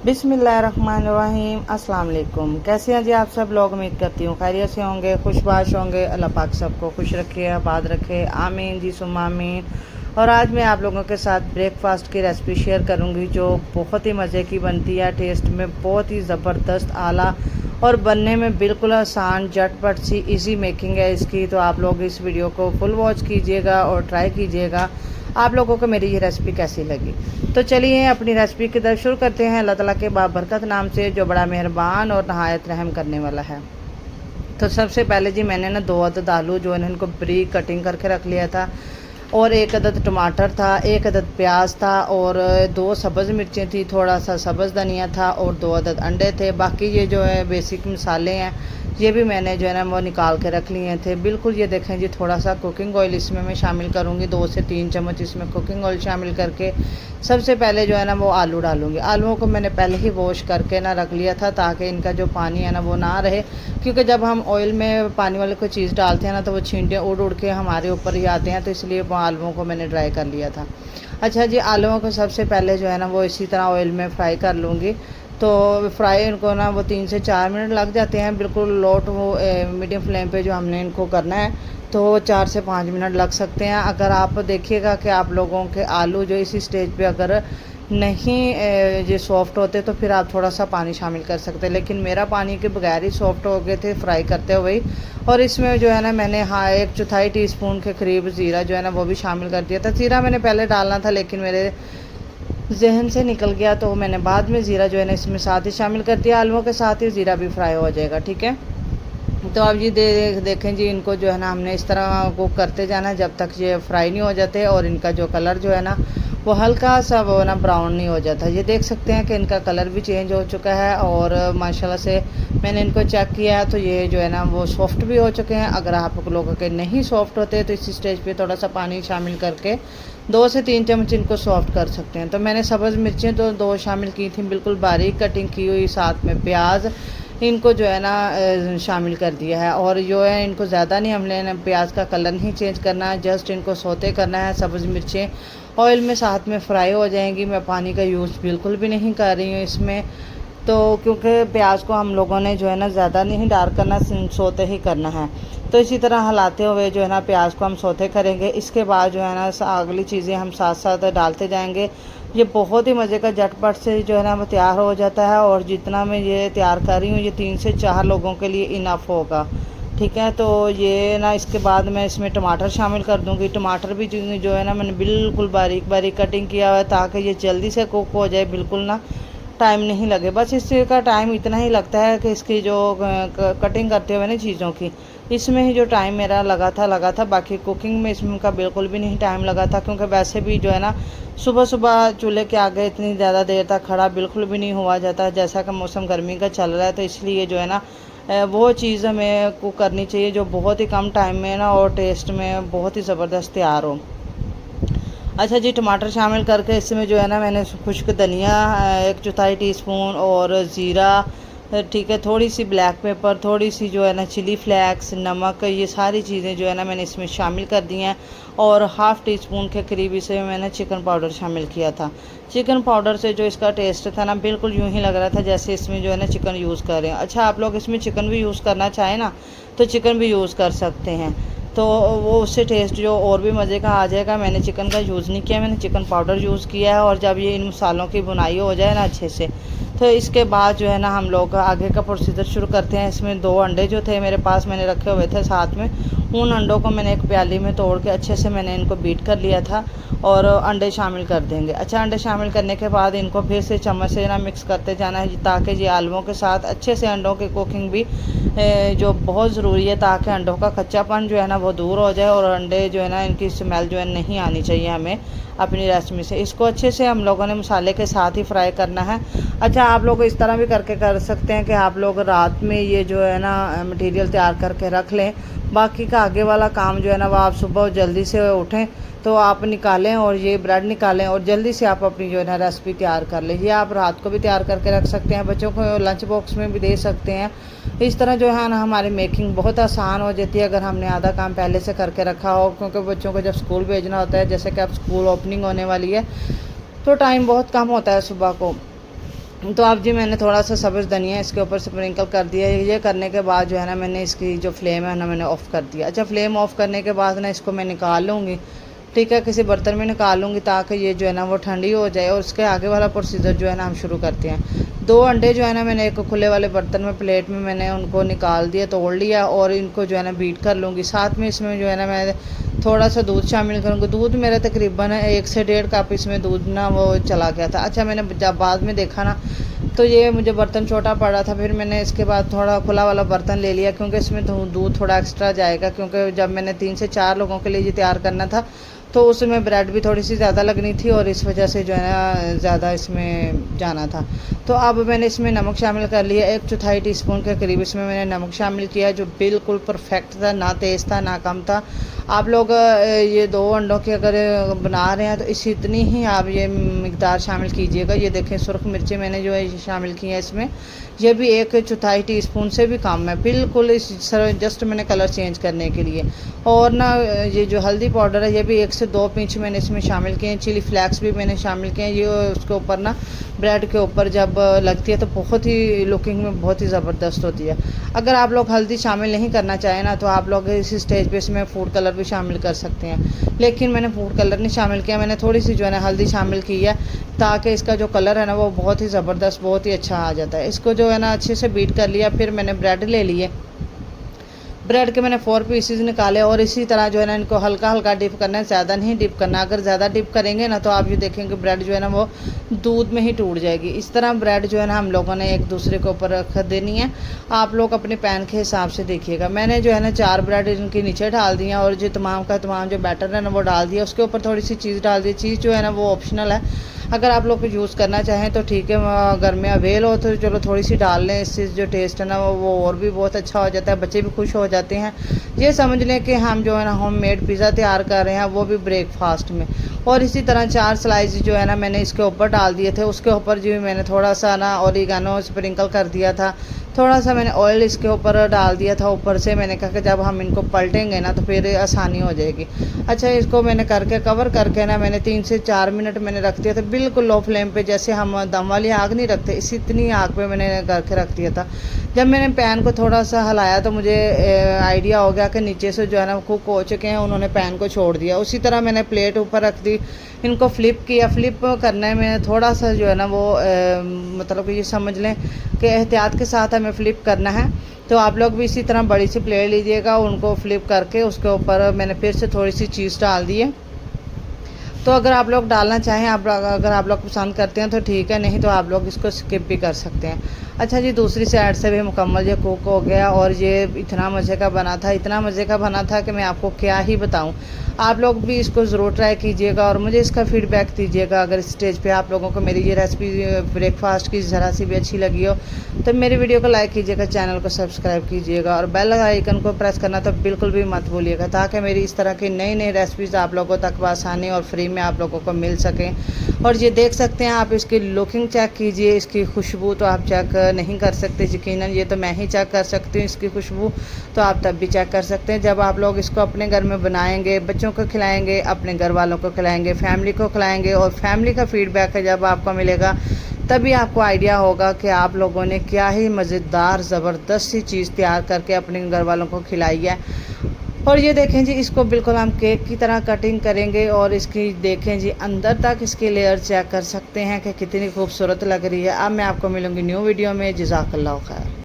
बिस्मिल्लाहिर्रहमानिर्रहीम। अस्सलाम वालेकुम। कैसे हैं जी आप सब लोग? उम्मीद करती हूँ खैरियत से होंगे, खुशबाश होंगे। अल्लाह पाक सबको खुश रखे, आबाद रखे, आमीन जी सुम्मा आमीन। और आज मैं आप लोगों के साथ ब्रेकफास्ट की रेसिपी शेयर करूँगी जो बहुत ही मज़े की बनती है। टेस्ट में बहुत ही ज़बरदस्त, आला और बनने में बिल्कुल आसान, झटपट सी इजी मेकिंग है इसकी। तो आप लोग इस वीडियो को फुल वॉच कीजिएगा और ट्राई कीजिएगा आप लोगों को मेरी ये रेसिपी कैसी लगी। तो चलिए अपनी रेसिपी की तरफ शुरू करते हैं अल्लाह ताला के बाबरकत नाम से, जो बड़ा मेहरबान और नहायत रहम करने वाला है। तो सबसे पहले जी मैंने ना 2 अदद आलू जो है इनको ब्रीक कटिंग करके रख लिया था, और 1 अदद टमाटर था, 1 अदद प्याज था, और 2 सब्ज़ मिर्चें थी, थोड़ा सा सब्ज़ धनिया था, और 2 अदद अंडे थे। बाकी ये जो है बेसिक मसाले हैं ये भी मैंने जो है ना वो निकाल के रख लिए थे। बिल्कुल ये देखें जी, थोड़ा सा कुकिंग ऑयल इसमें मैं शामिल करूँगी, 2 से 3 चम्मच इसमें कुकिंग ऑयल शामिल करके सबसे पहले जो है ना वो आलू डालूँगी। आलूओं को मैंने पहले ही वॉश करके ना रख लिया था ताकि इनका जो पानी है ना वो ना रहे, क्योंकि जब हम ऑयल में पानी वाली कोई चीज़ डालते हैं ना तो वो छींटे उड़ उड़ के हमारे ऊपर ही आते हैं, तो इसलिए वो आलूओं को मैंने ड्राई कर लिया था। अच्छा जी, आलूओं को सबसे पहले जो है ना वो इसी तरह ऑयल में फ्राई कर लूँगी। तो फ्राई इनको ना वो 3 से 4 मिनट लग जाते हैं, बिल्कुल लो टू मीडियम फ्लेम पे जो हमने इनको करना है, तो 4 से 5 मिनट लग सकते हैं। अगर आप देखिएगा कि आप लोगों के आलू जो इसी स्टेज पे अगर नहीं ये सॉफ्ट होते तो फिर आप थोड़ा सा पानी शामिल कर सकते हैं, लेकिन मेरा पानी के बगैर ही सॉफ्ट हो गए थे फ्राई करते हुए ही। और इसमें जो है ना मैंने 1/4 टीस्पून के करीब ज़ीरा जो है ना वो भी शामिल कर दिया था। ज़ीरा मैंने पहले डालना था लेकिन मेरे जहन से निकल गया, तो मैंने बाद में ज़ीरा जो है ना इसमें साथ ही शामिल कर दिया। आलूओं के साथ ही ज़ीरा भी फ्राई हो जाएगा, ठीक है। तो अब ये देखें जी, इनको जो है ना हमने इस तरह कुक करते जाना है जब तक ये फ्राई नहीं हो जाते और इनका जो कलर जो है ना वो हल्का सा वो ना ब्राउन नहीं हो जाता। ये देख सकते हैं कि इनका कलर भी चेंज हो चुका है, और माशाल्लाह से मैंने इनको चेक किया है तो ये जो है ना वो सॉफ्ट भी हो चुके हैं। अगर आप लोगों के नहीं सॉफ्ट होते तो इस स्टेज पे थोड़ा सा पानी शामिल करके 2 से 3 चम्मच इनको सॉफ्ट कर सकते हैं। तो मैंने सब्ज़ मिर्चें तो 2 शामिल की थी, बिल्कुल बारीक कटिंग की हुई, साथ में प्याज इनको जो है ना शामिल कर दिया है। और जो है इनको ज़्यादा नहीं हमने प्याज का कलर नहीं चेंज करना है, जस्ट इनको सौते करना है। सब्ज़ मिर्चें ऑयल में साथ में फ्राई हो जाएंगी। मैं पानी का यूज़ बिल्कुल भी नहीं कर रही हूँ इसमें, तो क्योंकि प्याज को हम लोगों ने जो है ना ज़्यादा नहीं डार्क करना, सौते ही करना है। तो इसी तरह हिलाते हुए जो है ना प्याज को हम सौते करेंगे। इसके बाद जो है ना अगली चीज़ें हम साथ साथ डालते जाएंगे। ये बहुत ही मज़े का झटपट से जो है ना वो तैयार हो जाता है, और जितना मैं ये तैयार कर रही हूँ ये 3 से 4 लोगों के लिए इनफ होगा, ठीक है। तो ये ना इसके बाद मैं इसमें टमाटर शामिल कर दूँगी। टमाटर भी जो है ना मैंने बिल्कुल बारीक बारीक कटिंग किया हुआ है ताकि ये जल्दी से कुक हो जाए, बिल्कुल ना टाइम नहीं लगे। बस इसका टाइम इतना ही लगता है कि इसकी जो कटिंग करते हुए ना चीज़ों की, इसमें ही जो टाइम मेरा लगा था। बाकी कुकिंग में इसमें का बिल्कुल भी नहीं टाइम लगा था, क्योंकि वैसे भी जो है ना सुबह सुबह चूल्हे के आगे इतनी ज़्यादा देर तक खड़ा बिल्कुल भी नहीं हुआ जाता, जैसा कि मौसम गर्मी का चल रहा है। तो इसलिए जो है ना वो चीज़ हमें कुक करनी चाहिए जो बहुत ही कम टाइम में ना और टेस्ट में बहुत ही ज़बरदस्त तैयार हो। अच्छा जी, टमाटर शामिल करके इसमें जो है ना मैंने खुश्क धनिया 1/4 टीस्पून, और ज़ीरा, ठीक है, थोड़ी सी ब्लैक पेपर, थोड़ी सी जो है ना चिली फ्लेक्स, नमक, ये सारी चीज़ें जो है ना मैंने इसमें शामिल कर दी हैं। और हाफ़ टी स्पून के करीब इसे मैंने चिकन पाउडर शामिल किया था। चिकन पाउडर से जो इसका टेस्ट था ना बिल्कुल यूँ ही लग रहा था जैसे इसमें जो है ना चिकन यूज़ कर रहे हैं। अच्छा, आप लोग इसमें चिकन भी यूज़ करना चाहें ना तो चिकन भी यूज़ कर सकते हैं, तो वो उससे टेस्ट जो और भी मज़े का आ जाएगा। मैंने चिकन का यूज़ नहीं किया, मैंने चिकन पाउडर यूज़ किया है। और जब ये इन मसालों की बुनाई हो जाए ना अच्छे से, तो इसके बाद जो है ना हम लोग आगे का प्रोसीजर शुरू करते हैं। इसमें 2 अंडे जो थे मेरे पास मैंने रखे हुए थे साथ में, उन अंडों को मैंने एक प्याली में तोड़ के अच्छे से मैंने इनको बीट कर लिया था, और अंडे शामिल कर देंगे। अच्छा, अंडे शामिल करने के बाद इनको फिर से चम्मच से ना मिक्स करते जाना है ताकि ये आलूओं के साथ अच्छे से अंडों की कुकिंग भी जो बहुत ज़रूरी है, ताकि अंडों का कच्चापन जो है ना वो दूर हो जाए, और अंडे जो है ना इनकी स्मेल जो है नहीं आनी चाहिए हमें अपनी रेसिपी से। इसको अच्छे से हम लोगों ने मसाले के साथ ही फ्राई करना है। अच्छा, आप लोग इस तरह भी करके कर सकते हैं कि आप लोग रात में ये जो है ना मटेरियल तैयार करके रख लें, बाकी का आगे वाला काम जो है ना वो आप सुबह जल्दी से उठें तो आप निकालें और ये ब्रेड निकालें और जल्दी से आप अपनी जो है ना रेसिपी तैयार कर लें। ये आप रात को भी तैयार करके रख सकते हैं, बच्चों को लंच बॉक्स में भी दे सकते हैं। इस तरह जो है ना हमारी मेकिंग बहुत आसान हो जाती है अगर हमने आधा काम पहले से करके रखा हो, क्योंकि बच्चों को जब स्कूल भेजना होता है, जैसे कि अब स्कूल ओपनिंग होने वाली है, तो टाइम बहुत कम होता है सुबह को। तो अब जी मैंने थोड़ा सा सब्ज़ धनिया इसके ऊपर स्प्रिंकल कर दिया। ये करने के बाद जो है ना मैंने इसकी जो फ्लेम है ना मैंने ऑफ़ कर दिया। अच्छा, फ्लेम ऑफ़ करने के बाद ना इसको मैं निकाल लूँगी, ठीक है, किसी बर्तन में निकाल लूँगी ताकि ये जो है ना वो ठंडी हो जाए और उसके आगे वाला प्रोसीजर जो है ना हम शुरू करते हैं। 2 अंडे जो है ना मैंने एक खुले वाले बर्तन में प्लेट में मैंने उनको निकाल दिया, तोड़ लिया और इनको जो है ना बीट कर लूँगी। साथ में इसमें जो है ना मैं थोड़ा सा दूध शामिल करूँगी। दूध मेरा तकरीबन 1 से 1.5 कप इसमें दूध ना वो चला गया था। अच्छा, मैंने जब बाद में देखा ना तो ये मुझे बर्तन छोटा पड़ा था, फिर मैंने इसके बाद थोड़ा खुला वाला बर्तन ले लिया क्योंकि इसमें दूध थोड़ा एक्स्ट्रा जाएगा, क्योंकि जब मैंने 3 से 4 लोगों के लिए ये तैयार करना था तो उसमें ब्रेड भी थोड़ी सी ज़्यादा लगनी थी और इस वजह से जो है ना ज़्यादा इसमें जाना था। तो अब मैंने इसमें नमक शामिल कर लिया, 1/4 टीस्पून के करीब इसमें मैंने नमक शामिल किया, जो बिल्कुल परफेक्ट था, ना तेज़ था ना कम था। आप लोग ये 2 अंडों की अगर बना रहे हैं तो इतनी ही आप ये मिकदार शामिल कीजिएगा। ये देखें, सुरख मिर्ची मैंने जो है शामिल की है इसमें, ये भी 1/4 टीस्पून से भी कम है, बिल्कुल इस जस्ट मैंने कलर चेंज करने के लिए। और ना ये जो हल्दी पाउडर है ये भी 1 से 2 पिंच मैंने इसमें शामिल किए हैं। चिली फ्लेक्स भी मैंने शामिल किए हैं। ये उसके ऊपर ना ब्रेड के ऊपर जब लगती है तो बहुत ही लुकिंग में बहुत ही ज़बरदस्त होती है। अगर आप लोग हल्दी शामिल नहीं करना चाहें ना तो आप लोग इस स्टेज पे इसमें फूड कलर भी शामिल कर सकते हैं, लेकिन मैंने फूड कलर नहीं शामिल किया। मैंने थोड़ी सी जो है ना हल्दी शामिल की है ताकि इसका जो कलर है ना वो बहुत ही ज़बरदस्त, बहुत ही अच्छा आ जाता है। इसको जो है ना अच्छे से बीट कर लिया। फिर मैंने ब्रेड ले लिए, ब्रेड के मैंने 4 पीसेस निकाले और इसी तरह जो है ना इनको हल्का हल्का डिप करना है, ज़्यादा नहीं डिप करना। अगर ज़्यादा डिप करेंगे ना तो आप ये देखेंगे ब्रेड जो है ना वो दूध में ही टूट जाएगी। इस तरह ब्रेड जो है ना हम लोगों ने एक दूसरे के ऊपर रख देनी है। आप लोग अपने पैन के हिसाब से देखिएगा। मैंने जो है ना 4 ब्रेड इनके नीचे डाल दिया और जो तमाम का तमाम जो बैटर है ना वो डाल दिया। उसके ऊपर थोड़ी सी चीज़ डाल दी। चीज़ जो है ना वो ऑप्शनल है, अगर आप लोग यूज़ करना चाहें तो ठीक है, घर में अवेल हो तो चलो थोड़ी सी डाल लें। इससे जो टेस्ट है ना वो और भी बहुत अच्छा हो जाता है, बच्चे भी खुश हो जाते हैं। ये समझ लें कि हम जो है ना होममेड पिज़्ज़ा तैयार कर रहे हैं, वो भी ब्रेकफास्ट में। और इसी तरह 4 स्लाइस जो है ना मैंने इसके ऊपर डाल दिए थे। उसके ऊपर जो मैंने थोड़ा सा ना ओरिगानो स्प्रिंकल कर दिया था, थोड़ा सा मैंने ऑयल इसके ऊपर डाल दिया था ऊपर से। मैंने कहा कि जब हम इनको पलटेंगे ना तो फिर आसानी हो जाएगी। अच्छा, इसको मैंने करके कवर करके ना मैंने 3 से 4 मिनट मैंने रख दिया था, बिल्कुल लो फ्लेम पे, जैसे हम दम वाली आग नहीं रखते इतनी आग पे मैंने करके रख दिया था। जब मैंने पैन को थोड़ा सा हिलाया तो मुझे आइडिया हो गया कि नीचे से जो है ना कुक हो चुके हैं, उन्होंने पैन को छोड़ दिया। उसी तरह मैंने प्लेट ऊपर रख दी, इनको फ्लिप किया। फ्लिप करने में थोड़ा सा जो है ना वो मतलब कि ये समझ लें कि एहतियात के साथ हमें फ़्लिप करना है। तो आप लोग भी इसी तरह बड़ी सी प्लेट लीजिएगा, उनको फ्लिप करके उसके ऊपर मैंने फिर से थोड़ी सी चीज़ डाल दी है। तो अगर आप लोग डालना चाहें, अगर आप लोग पसंद करते हैं तो ठीक है, नहीं तो आप लोग इसको स्किप भी कर सकते हैं। अच्छा जी, दूसरी साइड से भी मुकम्मल ये कुक हो गया और ये इतना मज़े का बना था, इतना मज़े का बना था कि मैं आपको क्या ही बताऊं। आप लोग भी इसको ज़रूर ट्राई कीजिएगा और मुझे इसका फ़ीडबैक दीजिएगा। अगर इस स्टेज पे आप लोगों को मेरी ये रेसिपी ब्रेकफास्ट की ज़रा सी भी अच्छी लगी हो तो मेरी वीडियो को लाइक कीजिएगा, चैनल को सब्सक्राइब कीजिएगा और बेल आइकन को प्रेस करना तो बिल्कुल भी मत भूलिएगा, ताकि मेरी इस तरह की नई नई रेसिपीज़ आप लोगों तक बआसानी और फ्री में आप लोगों को मिल सकें। और ये देख सकते हैं आप, इसकी लुकिंग चेक कीजिए, इसकी खुशबू तो आप चेक नहीं कर सकते यकीनन, ये तो मैं ही चेक कर सकती हूँ इसकी खुशबू, तो आप तब भी चेक कर सकते हैं। जब आप लोग इसको अपने घर में बनाएंगे, बच्चों को खिलाएंगे, अपने घर वालों को खिलाएंगे, फैमिली को खिलाएंगे और फैमिली का फीडबैक है जब आपको मिलेगा तभी आपको आइडिया होगा कि आप लोगों ने क्या ही मज़ेदार ज़बरदस्त सी चीज़ तैयार करके अपने घर वालों को खिलाई है। और ये देखें जी, इसको बिल्कुल हम केक की तरह कटिंग करेंगे और इसकी देखें जी अंदर तक इसके लेयर चेक कर सकते हैं कि कितनी खूबसूरत लग रही है। अब मैं आपको मिलूँगी न्यू वीडियो में। जज़ाकल्लाह खैर।